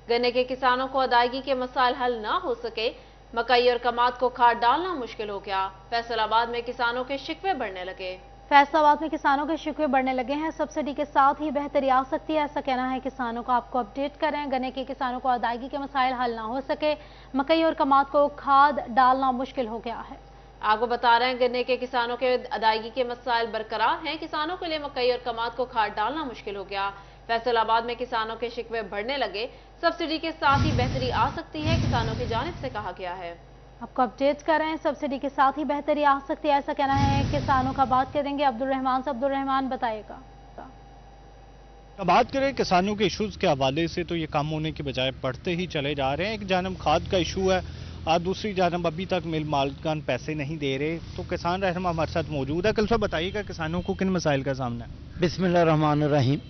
गन्ने के किसानों को अदायगी के मसाइल हल ना हो सके, मकई और कमाद को खाद डालना मुश्किल हो गया। फैसलाबाद में किसानों के शिकवे बढ़ने लगे। फैसलाबाद में किसानों के शिकवे बढ़ने लगे हैं। सब्सिडी के साथ ही बेहतरी आ सकती है, ऐसा कहना है किसानों का। आपको अपडेट कर रहे हैं, गन्ने के किसानों को अदायगी के मसाइल हल ना हो सके, मकई और कमाद को खाद डालना मुश्किल हो गया है। आपको बता रहे हैं, गन्ने के किसानों के अदायगी के मसाइल बरकरार हैं। किसानों के लिए मकई और कमाद को खाद डालना मुश्किल हो गया। फैसलाबाद में किसानों के शिकवे बढ़ने लगे। सब्सिडी के साथ ही बेहतरी आ सकती है, किसानों की जानिब से कहा गया है। आपको अपडेट कर रहे हैं, सब्सिडी के साथ ही बेहतरी आ सकती है, ऐसा कहना है किसानों का। बात करेंगे अब्दुल रहमान से। अब्दुल रहमान, बताइएगा। बात करें किसानों के इश्यूज के हवाले से तो ये कम होने के बजाय बढ़ते ही चले जा रहे हैं। एक जानब खाद का इशू है और दूसरी जानब अभी तक मिल मालिकान पैसे नहीं दे रहे। तो किसान रहनुमा हमारे साथ मौजूद है। कल से बताइएगा किसानों को किन मसाइल का सामना है। बिस्मिल्लाहिर्रहमानिर्रहीम।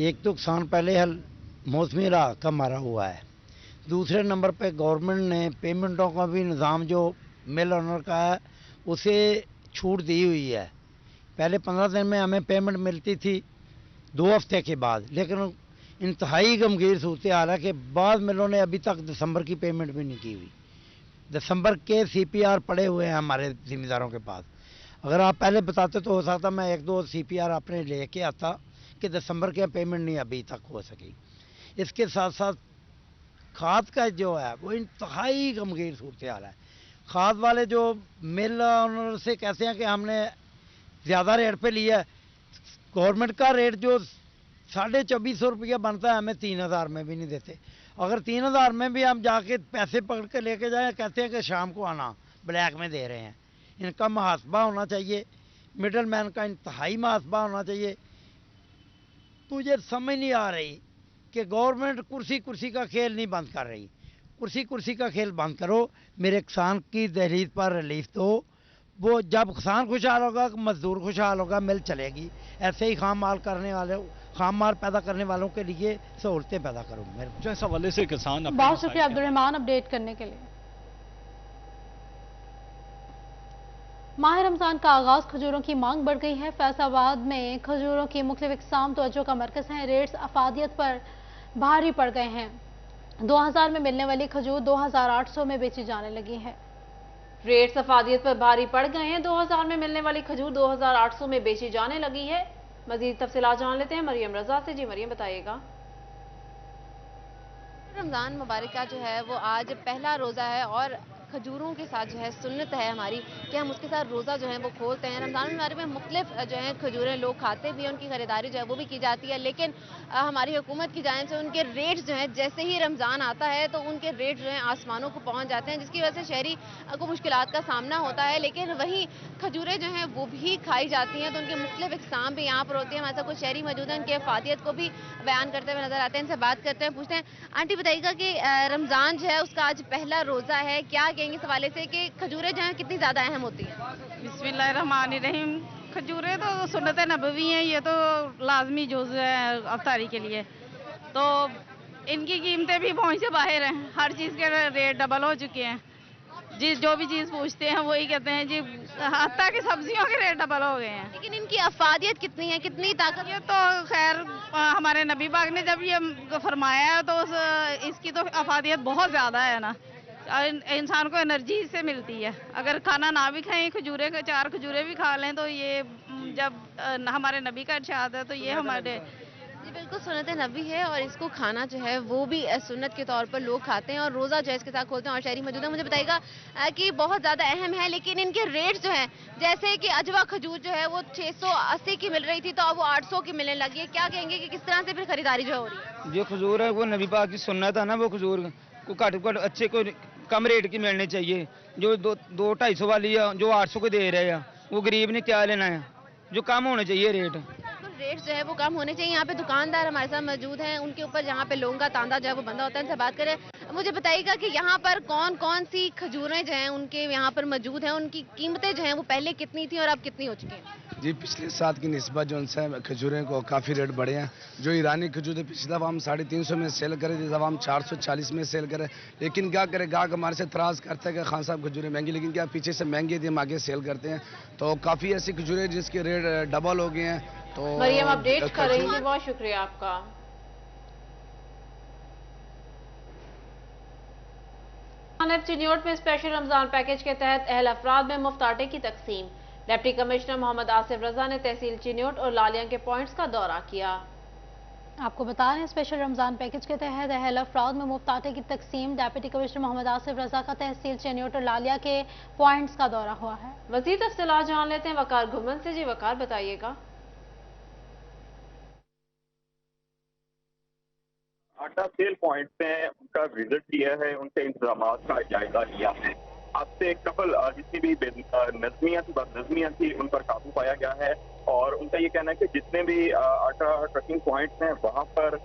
एक तो किसान पहले हल मौसमी राह का मारा हुआ है। दूसरे नंबर पे गवर्नमेंट ने पेमेंटों का भी निज़ाम जो मिल ऑनर का है उसे छूट दी हुई है। पहले 15 दिन में हमें पेमेंट मिलती थी 2 हफ्ते के बाद, लेकिन इंतहाई गमगीर सूरत हाल है कि बाद मिलों ने अभी तक दिसंबर की पेमेंट भी नहीं की हुई। दिसंबर के CPR पड़े हुए हैं हमारे ज़िम्मेदारों के पास। अगर आप पहले बताते तो हो सकता मैं 1-2 CPR अपने लेके आता कि दिसंबर के पेमेंट नहीं अभी तक हो सकी। इसके साथ साथ खाद का जो है वो इंतहाई गमगीर सूरत हाल है। खाद वाले जो मिल ऑनर से कहते हैं कि हमने ज़्यादा रेट पे लिया है। गवर्नमेंट का रेट जो 2450 रुपया बनता है हमें 3000 में भी नहीं देते। अगर 3000 में भी हम जाके पैसे पकड़ के लेके जाए, कहते हैं कि शाम को आना, ब्लैक में दे रहे हैं। इनका मुहासबा होना चाहिए, मिडल मैन का इंतहाई मुहासबा होना चाहिए। मुझे समझ नहीं आ रही कि गवर्नमेंट कुर्सी का खेल नहीं बंद कर रही। कुर्सी का खेल बंद करो, मेरे किसान की दहलीज पर रिलीफ दो। वो जब किसान खुशहाल होगा, मजदूर खुशहाल होगा, मिल चलेगी। ऐसे ही खाम माल पैदा करने वालों के लिए सहूलतें पैदा करो। मेरे इस हवाले से किसान बहुत शुक्रिया अब्दुल रहमान अपडेट करने के लिए। माह रमजान का आगाज, खजूरों की मांग बढ़ गई है। फैसलाबाद में खजूरों की मुख्तलिफ इक़साम तवज्जो का मरकज है। रेट्स अफादियत पर भारी पड़ गए हैं। 2000 में मिलने वाली खजूर 2800 में बेची जाने लगी है। रेट्स अफादियत पर भारी पड़ गए हैं। 2000 में मिलने वाली खजूर 2800 में बेची जाने लगी है। मजीद तफसीलात जान लेते हैं मरियम रजा से। जी मरियम, बताइएगा। रमज़ान मुबारक का जो है वो आज पहला रोज़ा है और खजूरों के साथ जो है सुन्नत है हमारी कि हम उसके साथ रोज़ा जो है वो खोलते हैं। रमज़ान मुबारक में मुख्तलिफ जो है खजूरें लोग खाते भी हैं, उनकी ख़रीदारी जो है वो भी की जाती है। लेकिन हमारी हुकूमत की जानिब से उनके रेट्स जो हैं, जैसे ही रमज़ान आता है तो उनके रेट जो हैं आसमानों को पहुँच जाते हैं, जिसकी वजह से शहरी को मुश्किलात का सामना होता है। लेकिन वहीं खजूरें जो हैं वो भी खाई जाती हैं, तो उनके मुख्तलिफ इक़साम भी यहाँ पर होते हैं। हमारे साथ कुछ शहरी मौजूद हैं, उनकी अफादियत को भी बयान करते हुए नजर आते हैं। इनसे बात करते हैं, पूछते हैं। आंटी बताइएगा कि रमज़ान जो है उसका आज पहला रोज़ा है, क्या कहेंगे इस हवाले से कि खजूरें जो हैं कितनी ज़्यादा अहम होती हैं? बिस्मिल्लाहिर्रहमानिर्रहीम। खजूरें तो सुन्नत नबवी हैं, ये तो लाजमी जुज़ है अफ्तारी के लिए। तो इनकी कीमतें भी पहुँच से बाहर हैं। हर चीज़ के रेट डबल हो चुके हैं। जो भी चीज़ पूछते हैं वही कहते हैं जी, हत्ता की सब्जियों के रेट डबल हो गए हैं। लेकिन इनकी अफादियत कितनी है, कितनी ताकत? ये तो खैर हमारे नबी पाक ने जब ये फरमाया है तो इसकी तो अफादियत बहुत ज़्यादा है ना। इंसान को एनर्जी से मिलती है। अगर खाना ना भी खाएं, खजूरें 4 खजूरें भी खा लें तो ये जब हमारे नबी का इरशाद है तो ये हमारे जी बिल्कुल सुन्नत नबी है और इसको खाना जो है वो भी सुन्नत के तौर पर लोग खाते हैं और रोज़ा जो है इसके साथ खोलते हैं। और शहरी मौजूद है, मुझे बताइएगा कि बहुत ज़्यादा अहम है, लेकिन इनके रेट्स जो हैं, जैसे कि अजवा खजूर जो है वो 680 की मिल रही थी तो अब वो 800 की मिलने लगी है। क्या कहेंगे कि किस तरह से फिर खरीदारी जो हो रही है? जो खजूर है वो नबी पाक की सुन्नत है ना, वो खजूर को घट अच्छे को कम रेट की मिलनी चाहिए। जो 200-250 वाली है जो 800 को दे रहे हैं वो गरीब ने क्या लेना है, जो कम होने चाहिए रेट। रेट जो है वो कम होने चाहिए। यहाँ पे दुकानदार हमारे साथ मौजूद हैं, उनके ऊपर जहाँ पे लोगों का तांदा जो है वो बंदा होता है। इनसे बात करें। मुझे बताइएगा कि यहाँ पर कौन कौन सी खजूरें जो हैं उनके यहाँ पर मौजूद हैं, उनकी कीमतें जो हैं वो पहले कितनी थी और अब कितनी हो चुकी हैं? जी पिछले साल की निस्बत जो उनसे खजूरें को काफ़ी रेट बढ़े हैं। जो ईरानी खजूरें पिछला दफ़ा हम 350 में सेल करे, इस दफ़ा हम 440 में सेल करें। लेकिन क्या करें, गाहक हमारे से एतराज़ करते हैं कि खान साहब खजूरें महंगी, लेकिन क्या पीछे से महंगी थी हम आगे सेल करते हैं। तो काफ़ी ऐसी खजूरें जिसके रेट डबल हो गए हैं। तो मरियम अपडेट कर रही थी, बहुत शुक्रिया आपका। चिन्योट में स्पेशल रमजान पैकेज के तहत अहल अफराद में मुफ्त आटे की तकसीम। डिप्टी कमिश्नर मोहम्मद आसिफ रजा ने तहसील चिन्योट और लालिया के पॉइंट्स का दौरा किया। आपको बता रहे हैं स्पेशल रमजान पैकेज के तहत अहल अफराद में मुफ्त आटे की तकसीम। डिप्टी कमिश्नर मोहम्मद आसिफ रजा का तहसील चिन्योट और लालिया के पॉइंट्स का दौरा हुआ है। मजीद तफसीलात जान लेते हैं वकार घुमन से। जी वकार, बताइएगा। आटा सेल पॉइंट पे उनका विजिट किया है, उनके इंतजाम का जायजा लिया है। आज से कबल जितनी भी नजमियाँ थी, बदनजमियाँ थी, उन पर काबू पाया गया है और उनका ये कहना है कि जितने भी आटा ट्रकिंग पॉइंट्स हैं वहाँ पर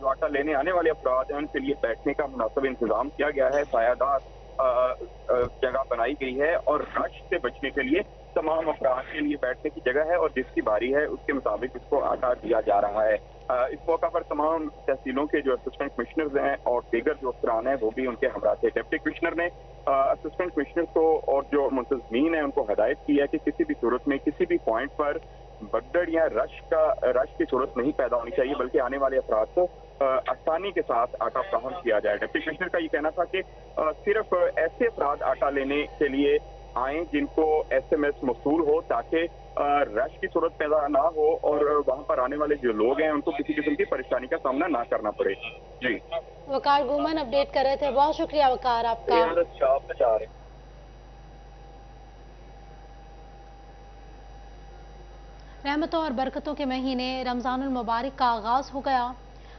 जो आटा लेने आने वाले अफराद हैं उनके लिए बैठने का मुनासिब इंतजाम किया गया है। सायादार जगह बनाई गई है और रश से बचने के लिए तमाम अफराद के लिए बैठने की जगह है और जिसकी बारी है उसके मुताबिक इसको आटा दिया जा रहा है। इस मौका पर तमाम तहसीलों के जो असिस्टेंट कमिश्नर्स हैं और दीगर जो अफसरान हैं वो भी उनके हमरा थे। डिप्टी कमिश्नर ने असिस्टेंट कमिश्नर को और जो मुंतजमीन है उनको हदायत की है कि किसी भी सूरत में किसी भी पॉइंट पर भगदड़ या रश की सूरत नहीं पैदा होनी चाहिए, बल्कि आने वाले अफराद को आसानी के साथ आटा फराहम किया जाए। डिप्टी कमिश्नर का ये कहना था कि सिर्फ ऐसे अफराद आटा लेने के लिए आए जिनको SMS मौसूल हो, ताकि रश की सूरत पैदा ना हो और वहाँ पर आने वाले जो लोग हैं उनको किसी किस्म की परेशानी का सामना ना करना पड़े। जी वकार गुमन अपडेट कर रहे थे, बहुत शुक्रिया वकार आपका। रहमतों और बरकतों के महीने रमजानुल मुबारक का आगाज हो गया।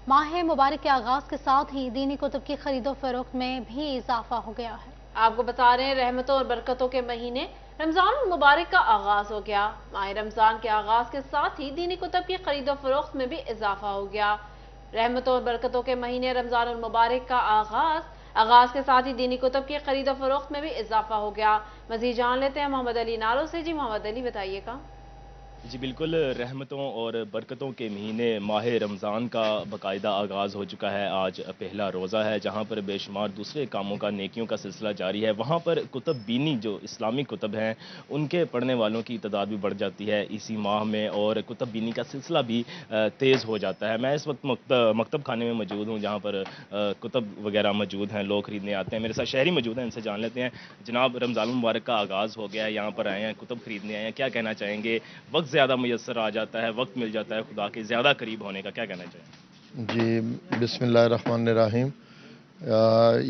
माह मुबारक के आगाज के साथ ही दीनी कुतुब की खरीदो फरोख्त में भी इजाफा हो गया है। आपको बता रहे हैं रहमतों और बरकतों के महीने रमजान मुबारक का आगाज हो गया। माह रमजान के आगाज के साथ ही दीनी कुतुब की खरीदो फरोख्त में भी इजाफा हो गया। रहमतों और बरकतों के महीने रमजान मुबारक का आगाज के साथ ही दीनी कुतुब की खरीदो फरोख्त में भी इजाफा हो गया। मजीद जान लेते हैं मोहम्मद अली नारो से। जी मोहम्मद अली, बताइएगा। जी बिल्कुल, रहमतों और बरकतों के महीने माह रमज़ान का बाकायदा आगाज़ हो चुका है। आज पहला रोज़ा है जहाँ पर बेशुमार दूसरे कामों का, नेकियों का सिलसिला जारी है। वहाँ पर कुतुब बीनी जो इस्लामी कुतुब हैं उनके पढ़ने वालों की तादाद भी बढ़ जाती है इसी माह में और कुतुब बीनी का सिलसिला भी तेज़ हो जाता है। मैं इस वक्त मकतब खाने में मौजूद हूँ जहाँ पर कुतुब वगैरह मौजूद हैं, लोग ख़रीदने आते हैं। मेरे साथ शहरी मौजूद हैं, इनसे जान लेते हैं। जनाब, रमज़ान मुबारक का आगाज़ हो गया है, यहाँ पर आए हैं, कुतुब ख़रीदने आए हैं, क्या कहना चाहेंगे? वक्त ज़्यादा मुयस्सर आ जाता है, वक्त मिल जाता है खुदा के ज़्यादा करीब होने का, क्या कहना चाहिए? जी बिस्मिल्लाहिर्रहमानिर्रहीम।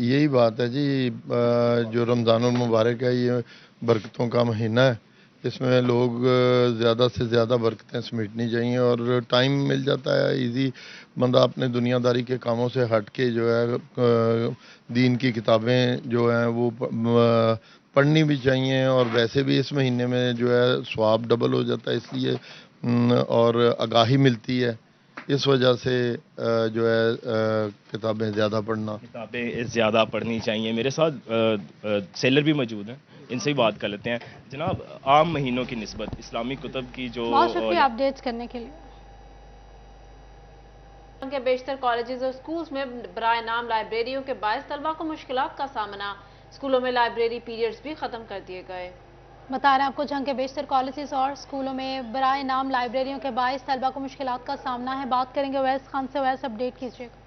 यही बात है जी, जो रमज़ानुल मुबारक है ये बरकतों का महीना है। इसमें लोग ज़्यादा से ज़्यादा बरकतें समेटनी चाहिए और टाइम मिल जाता है इजी, बंदा अपने दुनियादारी के कामों से हट के जो है दीन की किताबें जो हैं वो पढ़नी भी चाहिए और वैसे भी इस महीने में जो है स्वाब डबल हो जाता है इसलिए और आगाही मिलती है, इस वजह से जो है किताबें ज़्यादा पढ़नी चाहिए। मेरे साथ सेलर भी मौजूद हैं, इनसे ही बात कर लेते हैं। जनाब, आम महीनों की निस्बत इस्लामी कुतुब की जो बहुत शुक्रिया अपडेट्स करने के लिए। के बेशतर कॉलेजेस और स्कूल्स में बराए नाम लाइब्रेरियों के बायस तलबा को मुश्किलात का सामना। स्कूलों में लाइब्रेरी पीरियड्स भी खत्म कर दिए गए। बता रहे हैं आपको, जंग के बेशतर कॉलेजेस और स्कूलों में बराए नाम लाइब्रेरियों के बायस तलबा को मुश्किलात का सामना है। बात करेंगे वैस खान से। वैस अपडेट कीजिएगा।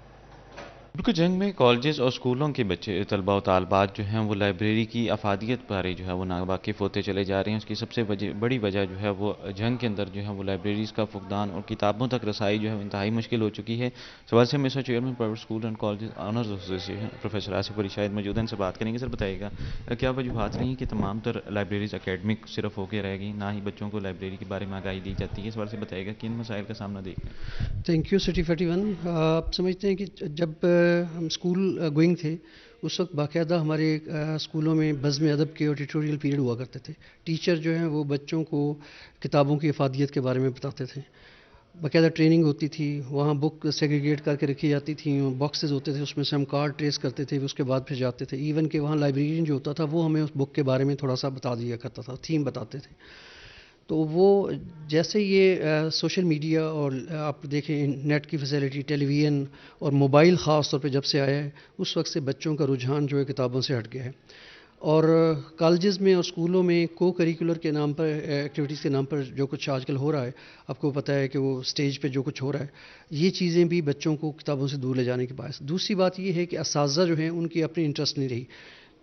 बिल्कुल, जंग में कॉलेजेस और स्कूलों के बच्चे तलबा और तालबात जो हैं वो लाइब्रेरी की अफादियत पर जो है वो नावाकिफ़ होते चले जा रहे हैं। उसकी सबसे बड़ी वजह जो है वो जंग के अंदर जो है वो लाइब्रेरीज़ का फुकदान और किताबों तक रसाई जो है इंतहाई मुश्किल हो चुकी है। सवाल से मिसर chairman private school and college owners association professor Asif Ali Shahid मौजूद हैं, से बात करेंगे। सर बताइएगा, क्या वजूहात रही कि तमाम तर लाइब्रेरीज़ अकेडमिक सिर्फ होकर रह गई, ना ही बच्चों को लाइब्रेरी के बारे में आगाही दी जाती है? इस बारे से बताइएगा किन मसाइल का सामना देख। Thank you city 41। आप समझते हैं कि जब हम स्कूल गोइंग थे उस वक्त बाकायदा हमारे स्कूलों में बज़्म अदब के और ट्यूटोरियल पीरियड हुआ करते थे। टीचर जो हैं वो बच्चों को किताबों की अफादियत के बारे में बताते थे, बाकायदा ट्रेनिंग होती थी, वहाँ बुक सेग्रीगेट करके रखी जाती थी, बॉक्सेस होते थे, उसमें से हम कार्ड ट्रेस करते थे, उसके बाद फिर जाते थे। इवन कि वहाँ लाइब्रेरियन जो होता था वो हमें उस बुक के बारे में थोड़ा सा बता दिया करता था, थीम बताते थे। तो वो जैसे ये सोशल मीडिया और आप देखें नेट की फैसिलिटी, टेलीविज़न और मोबाइल ख़ास तौर पे जब से आया है उस वक्त से बच्चों का रुझान जो है किताबों से हट गया है। और कॉलेजेस में और स्कूलों में को करिकुलर के नाम पर, एक्टिविटीज़ के नाम पर जो कुछ आजकल हो रहा है, आपको पता है कि वो स्टेज पे जो कुछ हो रहा है, ये चीज़ें भी बच्चों को किताबों से दूर ले जाने के बायस। दूसरी बात ये है कि असातिज़ा जो हैं उनकी अपनी इंटरेस्ट नहीं रही।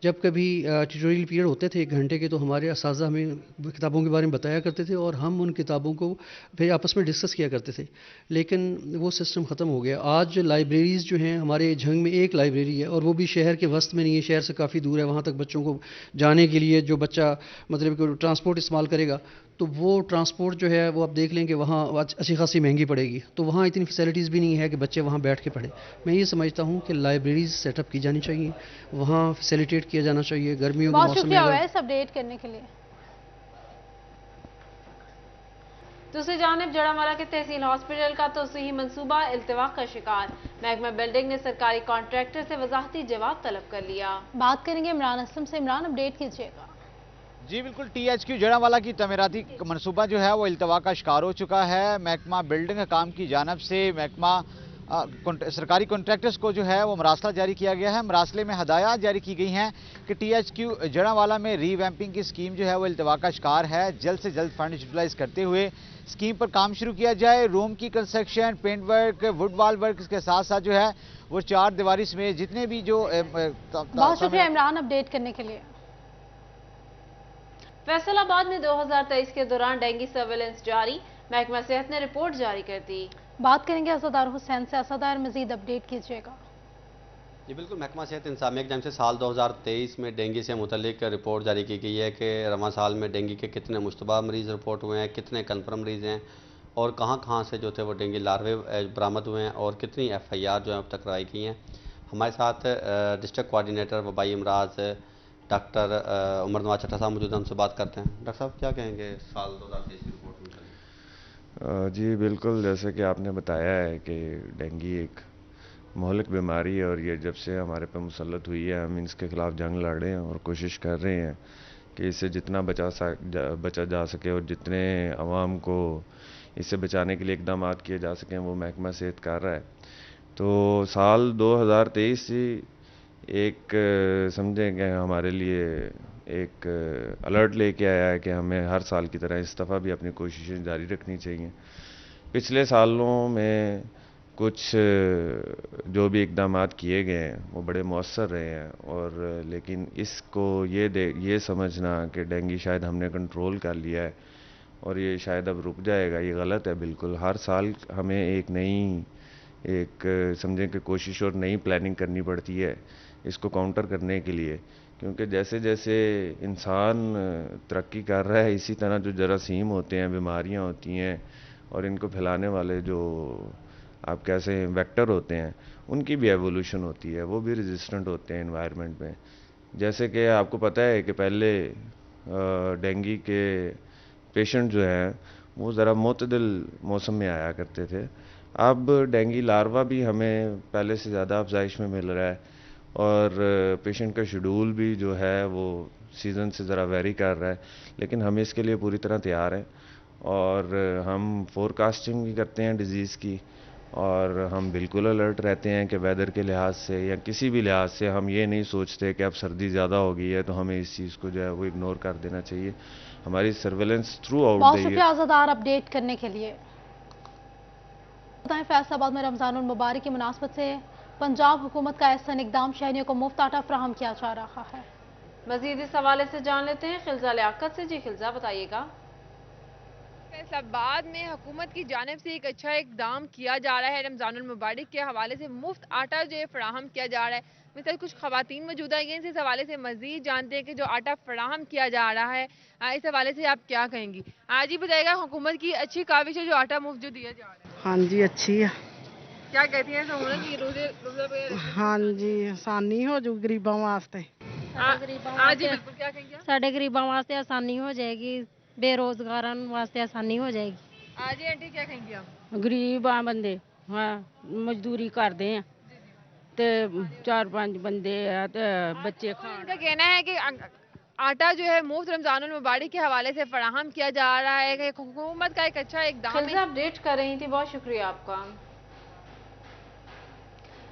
जब कभी ट्यूटोरियल पीरियड होते थे 1 घंटे के, तो हमारे असातिज़ा हमें किताबों के बारे में बताया करते थे और हम उन किताबों को फिर आपस में डिस्कस किया करते थे, लेकिन वो सिस्टम ख़त्म हो गया। आज लाइब्रेरीज़ जो हैं, हमारे झंग में एक लाइब्रेरी है और वो भी शहर के वस्त में नहीं है, शहर से काफ़ी दूर है। वहाँ तक बच्चों को जाने के लिए जो बच्चा मतलब कि ट्रांसपोर्ट इस्तेमाल करेगा, तो वो ट्रांसपोर्ट जो है वो आप देख लें कि वहाँ अच्छी खासी महंगी पड़ेगी, तो वहाँ इतनी फैसिलिटीज़ भी नहीं है कि बच्चे वहाँ बैठ के पढ़ें। मैं ये समझता हूँ कि लाइब्रेरीज़ सेटअप की जानी चाहिए, वहाँ फैसिलिटेट किया जाना चाहिए। गर्मियों के बहुत मौसम में शुक्रिया अवैस अपडेट करने के लिए। दूसरी जानिब जड़ावाला के तहसील हॉस्पिटल का तोसीही मंसूबा इल्तिवाक का शिकार। महकमा बिल्डिंग ने सरकारी कॉन्ट्रैक्टर से वजाहती जवाब तलब कर लिया। बात करेंगे इमरान असलम से। इमरान, अपडेट कीजिएगा। जी बिल्कुल, THQ जड़ावाला की तमीराती मनसूबा जो है वो इल्तवा का शिकार हो चुका है। महकमा बिल्डिंग काम की जानब से महकमा सरकारी कॉन्ट्रैक्टर्स को जो है वो मरासला जारी किया गया है। मरासले में हदायत जारी की गई हैं कि THQ जड़ावाला में रीवैम्पिंग की स्कीम जो है वो इल्तवा का शिकार है। जल्द से जल्द फंड यूटिलाइज करते हुए स्कीम पर काम शुरू किया जाए। रूम की construction, paint work, wood wall work के साथ साथ जो है वो 4 दीवारी समेत जितने भी जो बहुत शुक्रिया इमरान अपडेट करने के लिए। फैसलाबाद में 2023 के दौरान डेंगू सर्वेलेंस जारी। महकमा सेहत ने रिपोर्ट जारी कर दी। बात करेंगे असदार हुसैन से। असदार, मजीद अपडेट कीजिएगा। जी बिल्कुल, महकमा सेहत इंतजामिया की जानिब से साल 2023 में डेंगू से मुतल्लिक रिपोर्ट जारी की गई है कि रवां साल में डेंगू के कितने मुश्तबा मरीज़ रिपोर्ट हुए हैं, कितने कन्फर्म मरीज़ हैं और कहाँ से जो थे वो डेंगू लार्वे बरामद हुए हैं और कितनी FIR जो है अब तक कराई गई हैं। हमारे साथ डिस्ट्रिक्ट कोऑर्डिनेटर वबाई अमराज डॉक्टर उमर नवाज चट्टा साहब मौजूद हैं, हमसे बात करते हैं। डॉक्टर साहब, क्या कहेंगे साल 2023 की रिपोर्ट में? जी बिल्कुल, जैसे कि आपने बताया है कि डेंगू एक महलिक बीमारी है और ये जब से हमारे पे मुसल्लत हुई है हम इसके ख़िलाफ़ जंग लड़ रहे हैं और कोशिश कर रहे हैं कि इससे जितना बचा जा सके और जितने अवाम को इससे बचाने के लिए इक़दाम किए जा सकें वो महकमा सेहत कर रहा है। तो साल 2023 ही एक समझें कि हमारे लिए एक अलर्ट लेके आया है कि हमें हर साल की तरह इस दफ़ा भी अपनी कोशिशें जारी रखनी चाहिए। पिछले सालों में कुछ जो भी इक़दाम किए गए हैं वो बड़े मौसर रहे हैं और लेकिन इसको ये समझना कि डेंगू शायद हमने कंट्रोल कर लिया है और ये शायद अब रुक जाएगा, ये गलत है बिल्कुल। हर साल हमें एक समझें कि कोशिश और नई प्लानिंग करनी पड़ती है इसको काउंटर करने के लिए, क्योंकि जैसे जैसे इंसान तरक्की कर रहा है इसी तरह जो जरासीम होते हैं, बीमारियां होती हैं और इनको फैलाने वाले जो आप कैसे वेक्टर होते हैं उनकी भी एवोल्यूशन होती है, वो भी रेजिस्टेंट होते हैं एनवायरनमेंट में। जैसे कि आपको पता है कि पहले डेंगू के पेशेंट जो हैं वो ज़रा मुतदिल मौसम में आया करते थे। अब डेंगू लार्वा भी हमें पहले से ज़्यादा अफजाइश में मिल रहा है और पेशेंट का शेड्यूल भी जो है वो सीज़न से ज़रा वेरी कर रहा है, लेकिन हम इसके लिए पूरी तरह तैयार हैं और हम फोरकास्टिंग भी करते हैं डिज़ीज़ की और हम बिल्कुल अलर्ट रहते हैं कि वेदर के लिहाज से या किसी भी लिहाज से हम ये नहीं सोचते कि अब सर्दी ज़्यादा हो गई है तो हमें इस चीज़ को जो है वो इग्नोर कर देना चाहिए। हमारी सर्वेलेंस थ्रू आउट बहुत शुक्रिया आज़ादार अपडेट करने के लिए। बताएं, फैसलाबाद में रमज़ानुल मुबारक की मुनासबत से पंजाब हुकूमत का ऐसा इक़दाम शहरियों को मुफ्त आटा फराहम किया जा रहा है। मजीद इस हवाले से जान लेते हैं खिलजा लियाकत से। जी खिलजा, बताइएगा। फैसलाबाद में हुकूमत की जानिब से एक अच्छा इकदाम किया जा रहा है। रमज़ानुल मुबारक के हवाले से मुफ्त आटा जो है फराहम किया जा रहा है। मिसाल कुछ खवातीन मौजूद हैं, इस हवाले से मजीद जानते हैं कि जो आटा फराहम किया जा रहा है इस हवाले से आप क्या कहेंगी? आज ही बताइएगा, हुकूमत की अच्छी काविश है जो आटा मुफ्त जो दिया जा रहा है। हाँ जी, अच्छी है। क्या कहती हैं सहूलत की रोजे? हाँ जी, आसानी हो जू गरीबों वास्ते। हाँ जी बिल्कुल, क्या कहेंगे? साढ़े गरीबों वास्ते आसानी हो जाएगी, बेरोजगारों वास्ते आसानी हो जाएगी। हाँ जी आंटी, क्या कहेंगे आप? गरीब आ बंदे, हाँ मजदूरी करते हैं तो 4-5 बंदे है तो बच्चे खाने। इनका कहना है कि आटा जो है मुफ्त रमज़ानुल मुबारक के हवाले से फराहम किया जा रहा है कि हुकूमत का एक अच्छा इक़दाम है। अपडेट कर रही थी, बहुत शुक्रिया आपका।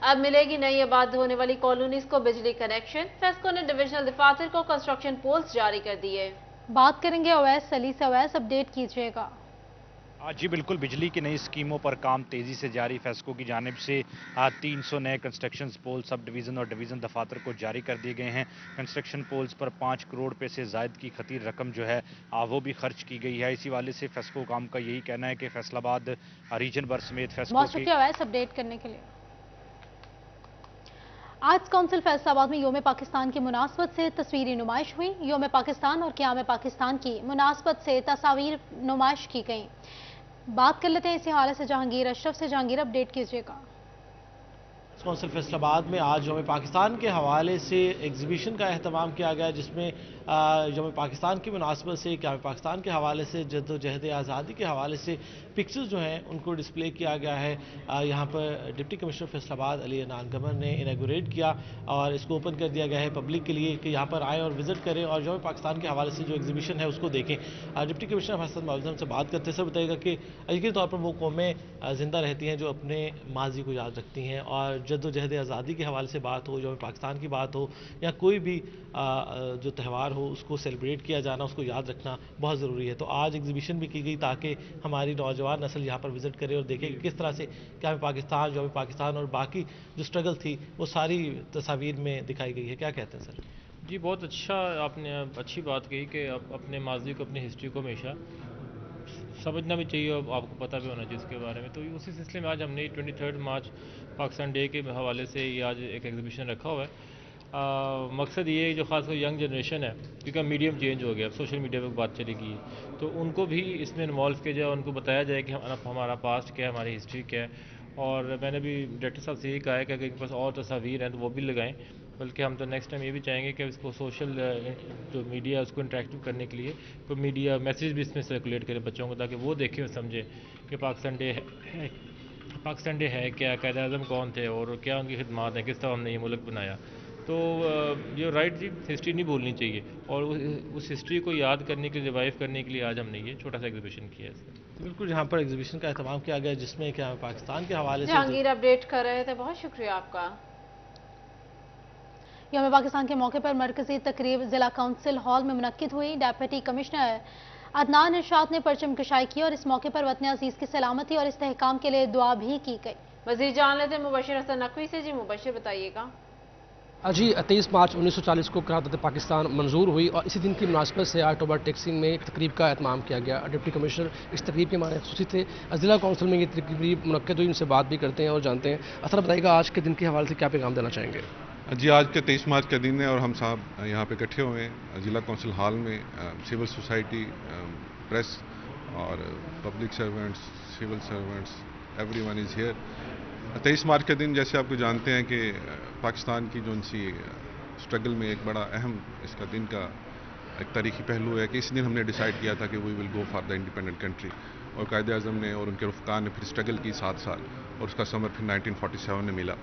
अब मिलेगी नई आबाद होने वाली कॉलोनीज को बिजली कनेक्शन। फेस्को ने डिविजनल दफातर को कंस्ट्रक्शन पोल्स जारी कर दिए। बात करेंगे अवैस अली से। अवैस, अपडेट कीजिएगा। जी बिल्कुल, बिजली की नई स्कीमों पर काम तेजी से जारी। फेस्को की जानिब से 300 नए कंस्ट्रक्शन पोल सब डिवीज़न और डिवीज़न दफातर को जारी कर दिए गए हैं। कंस्ट्रक्शन पोल्स पर 5 करोड़ रुपए से ज़ायद की खतीर रकम जो है वो भी खर्च की गई है। इसी वाले से फेस्को काम का यही कहना है कि फैसलाबाद रीजन भर समेत फेस्को बहुत शुक्रिया वैस अपडेट करने के लिए। आर्ट्स काउंसिल फैसलाबाद में योम पाकिस्तान की मुनासबत से तस्वीरी नुमाइश हुई। योम पाकिस्तान और क़याम पाकिस्तान की मुनासबत से तस्वीर नुमाइश की गई। बात कर लेते हैं इसी हवाले से जहांगीर अशरफ से। जहांगीर, अपडेट कीजिएगा। काउंसिल फैसलाबाद में आज योम पाकिस्तान के हवाले से एग्जीबिशन का अहतमाम किया गया, जिसमें योम पाकिस्तान की मुनासबत से क़याम पाकिस्तान के हवाले से जद्दोजहद आज़ादी के हवाले से पिक्चर्स जो हैं उनको डिस्प्ले किया गया है। यहाँ पर डिप्टी कमिश्नर फैसलाबाद अली अनान कमर ने इनॉग्रेट किया और इसको ओपन कर दिया गया है पब्लिक के लिए कि यहाँ पर आएँ और विज़िट करें और योम पाकिस्तान के हवाले से जो एग्जीबिशन है उसको देखें। डिप्टी कमिश्नर हसन मौजूद से बात करते सर बताइएगा कि यकीनी तौर पर वो कौमें ज़िंदा रहती हैं जो अपने माजी को याद रखती हैं, और जद्दोजहद आज़ादी के हवाले से बात हो, योम पाकिस्तान की बात हो या कोई भी जो त्यौहार हो उसको सेलिब्रेट किया जाना, उसको याद रखना बहुत ज़रूरी है। तो आज एग्जीबिशन भी की गई ताकि हमारी नौजवान नस्ल यहाँ पर विज़िट करे और देखे कि किस तरह से क्या पाकिस्तान, योम पाकिस्तान और बाकी जो स्ट्रगल थी वो सारी तस्वीर में दिखाई गई है। क्या कहते हैं सर? जी बहुत अच्छा, आपने अच्छी बात कही कि अपने माजी को, अपनी हिस्ट्री को हमेशा समझना भी चाहिए और आपको पता भी होना चाहिए इसके बारे में। तो उसी सिलसिले में आज हमने 23 मार्च पाकिस्तान डे के हवाले से ये आज एक एग्जीबिशन रखा हुआ है। मकसद ये है जो ख़ासकर यंग जनरेशन है, क्योंकि मीडियम चेंज हो गया, अब सोशल मीडिया पर बात चलेगी, तो उनको भी इसमें इन्वॉल्व किया जाए, उनको बताया जाए कि हमारा पास्ट क्या है, हमारी हिस्ट्री क्या है। और मैंने भी डायरेक्टर साहब से यही कहा है कि अगर इनके पास और तस्वीर हैं तो वो भी लगाएं, बल्कि हम तो नेक्स्ट टाइम ये भी चाहेंगे कि इसको सोशल जो मीडिया है उसको इंटरेक्टिव करने के लिए कोई मीडिया मैसेज भी इसमें सर्कुलेट करे बच्चों को, ताकि वो देखें और समझें कि पाकिस्तान डे है क्या, कायद-ए-आज़म कौन थे और क्या उनकी खिदमत है, किस तरह हमने ये मुल्क बनाया। तो ये राइट जी, हिस्ट्री नहीं भूलनी चाहिए और उस हिस्ट्री को याद करने के लिए, रिवाइव करने के लिए आज हमने ये छोटा सा एग्जीबिशन किया है। तो बिल्कुल यहाँ पर एग्जीबिशन का एहतमाम किया गया जिसमें क्या पाकिस्तान के हवाले से जहांगीर अपडेट कर रहे थे, बहुत शुक्रिया आपका। योम पाकिस्तान के मौके पर मरकजी तकरीब जिला काउंसिल हॉल में मुनक्किद हुई। डेप्यूटी कमिश्नर अदनान इरशाद ने परचम कशाई की और इस मौके पर वतन अजीज की सलामती और इस्तेहकाम के लिए दुआ भी की गई। मजीद जान लेते मुबशिर हसन नकवी से। जी मुबशिर, बताइएगा। जी 23 मार्च 1940 को क़यादत पाकिस्तान मंजूर हुई और इसी दिन की मुनासबत से अक्टूबर टेक्सिंग में एक तकरीब का एहतमाम किया गया। डिप्टी कमिश्नर इस तकरीब के माने खुशी थे। जिला काउंसिल में ये तकरीब मुनक्किद हुई, उनसे बात भी करते हैं और जानते हैं। असर बताइएगा आज के दिन के हवाले से क्या पैगाम देना चाहेंगे? जी आज के 23 मार्च का दिन है और हम साहब यहाँ पे इकट्ठे हुए हैं जिला काउंसिल हॉल में। सिविल सोसाइटी, प्रेस और public servants, civil servants, everyone is here. 23 March के दिन जैसे आपको जानते हैं कि पाकिस्तान की जो सी स्ट्रगल में एक बड़ा अहम इसका दिन का एक तारीखी पहलू है कि इस दिन हमने डिसाइड किया था कि we will go for the independent country, और कायद-ए-आज़म ने और उनके रफ़्क़ार ने फिर स्ट्रगल की 7 साल और उसका समर फिर 1947 में मिला।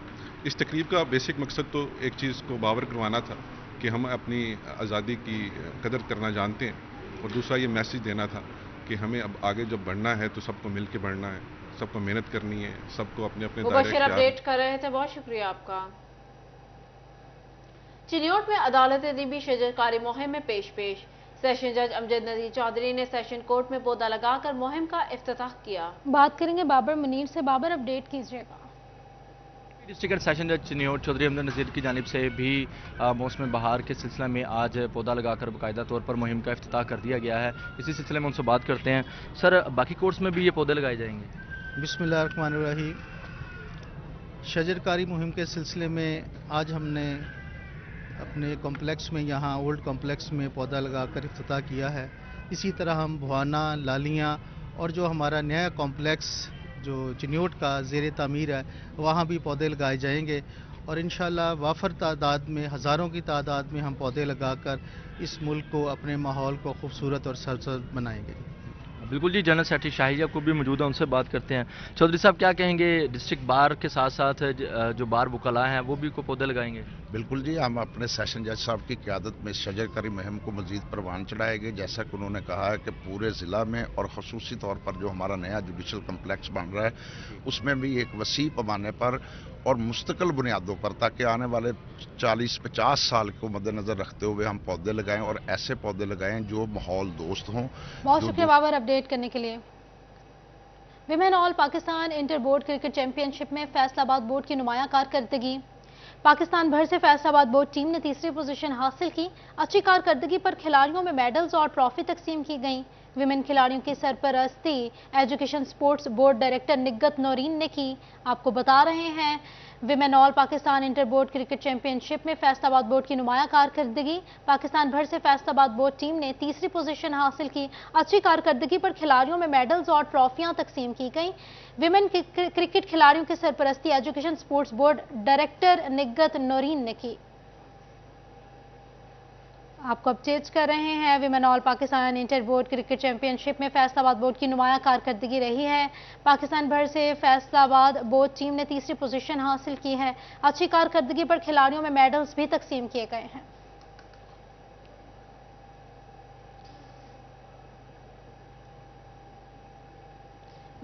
इस तकरीब का बेसिक मकसद तो एक चीज़ को बावर करवाना था कि हम अपनी आज़ादी की कदर करना जानते हैं, और दूसरा ये मैसेज देना था कि हमें अब आगे जब बढ़ना है तो सबको मिल के बढ़ना है, सबको मेहनत करनी है, सबको अपने अपने मुबशिर अपडेट कर रहे थे, बहुत शुक्रिया आपका। चिन्योट में अदालत नीबी शजरकारी मुहिम में पेश सेशन जज अमजद नज़ीर चौधरी ने सेशन कोर्ट में पौधा लगाकर मुहिम का इफ्तिताह किया। बात करेंगे बाबर मुनीर से। बाबर, अपडेट कीजिएगा। डिस्ट्रिक्ट सेशन जज चिन्योट चौधरी अमजद नज़ीर की जानिब से भी मौसम बहार के सिलसिले में आज पौधा लगाकर बाकायदा तौर पर मुहिम का इफ्तिताह कर दिया गया है। इसी सिलसिले में उनसे बात करते हैं। सर, बाकी कोर्ट्स में भी ये पौधे लगाए जाएंगे? बिस्मिल्लाहिर्रहमानिर्रहीम। शजरकारी मुहिम के सिलसिले में आज हमने अपने कॉम्प्लेक्स में, यहाँ ओल्ड कॉम्प्लेक्स में पौधा लगाकर इफ्तिताह किया है। इसी तरह हम भुआना, लालियाँ और जो हमारा नया कॉम्प्लेक्स जो चिन्योट का ज़ेर तामीर है वहाँ भी पौधे लगाए जाएंगे और इंशाल्लाह वाफर तादाद में, हज़ारों की तादाद में हम पौधे लगाकर इस मुल्क को, अपने माहौल को खूबसूरत और सरसब्ज़ बनाएंगे। बिल्कुल जी, जनरल सेक्रेटरी शाहिया को भी मौजूद है, उनसे बात करते हैं। चौधरी साहब, क्या कहेंगे, डिस्ट्रिक्ट बार के साथ साथ जो बार वकला हैं वो भी को पौधे लगाएंगे? बिल्कुल जी, हम अपने सेशन जज साहब की क़यादत में शजरकारी मुहिम को मज़ीद परवान चढ़ाएंगे। जैसा कि उन्होंने कहा है कि पूरे ज़िला में और ख़ुसूसी तौर पर जो हमारा नया जुडिशल कम्प्लेक्स बन रहा है उसमें भी एक वसी पैमाने पर और मुस्तकिल बुनियादों पर, ताकि आने वाले 40-50 साल को मद्देनज़र रखते हुए हम पौधे लगाएं और ऐसे पौधे लगाएं जो माहौल दोस्त हों। बहुत शुक्रिया बाबर अपडेट करने के लिए। Women all Pakistan inter board cricket championship में फैसलाबाद बोर्ड की नुमायां कारकर्दगी। पाकिस्तान भर से फैसलाबाद बोर्ड टीम ने तीसरी पोजीशन हासिल की। अच्छी कारकर्दगी पर खिलाड़ियों में मेडल्स और ट्रॉफी तकसीम की गई। विमेन खिलाड़ियों की सरपरस्ती education sports board director Niggat Naureen ने की। आपको बता रहे हैं women all Pakistan inter board cricket championship में फैसलाबाद बोर्ड की नुमायां कारकर्दगी। पाकिस्तान भर से फैसलाबाद बोर्ड टीम ने तीसरी पोजीशन हासिल की। अच्छी कारकर्दगी पर खिलाड़ियों में मेडल्स और ट्रॉफियां तकसीम की गई। विमेन क्रिकेट खिलाड़ियों की सरपरस्ती education sports board director Niggat Naureen ने की। आपको अपडेट्स कर रहे हैं women all Pakistan inter board cricket championship में फैसलाबाद बोर्ड की नुमायां कारकर्दगी रही है। पाकिस्तान भर से फैसलाबाद बोर्ड टीम ने तीसरी पोजीशन हासिल की है। अच्छी कारकर्दगी पर खिलाड़ियों में मेडल्स भी तकसीम किए गए हैं।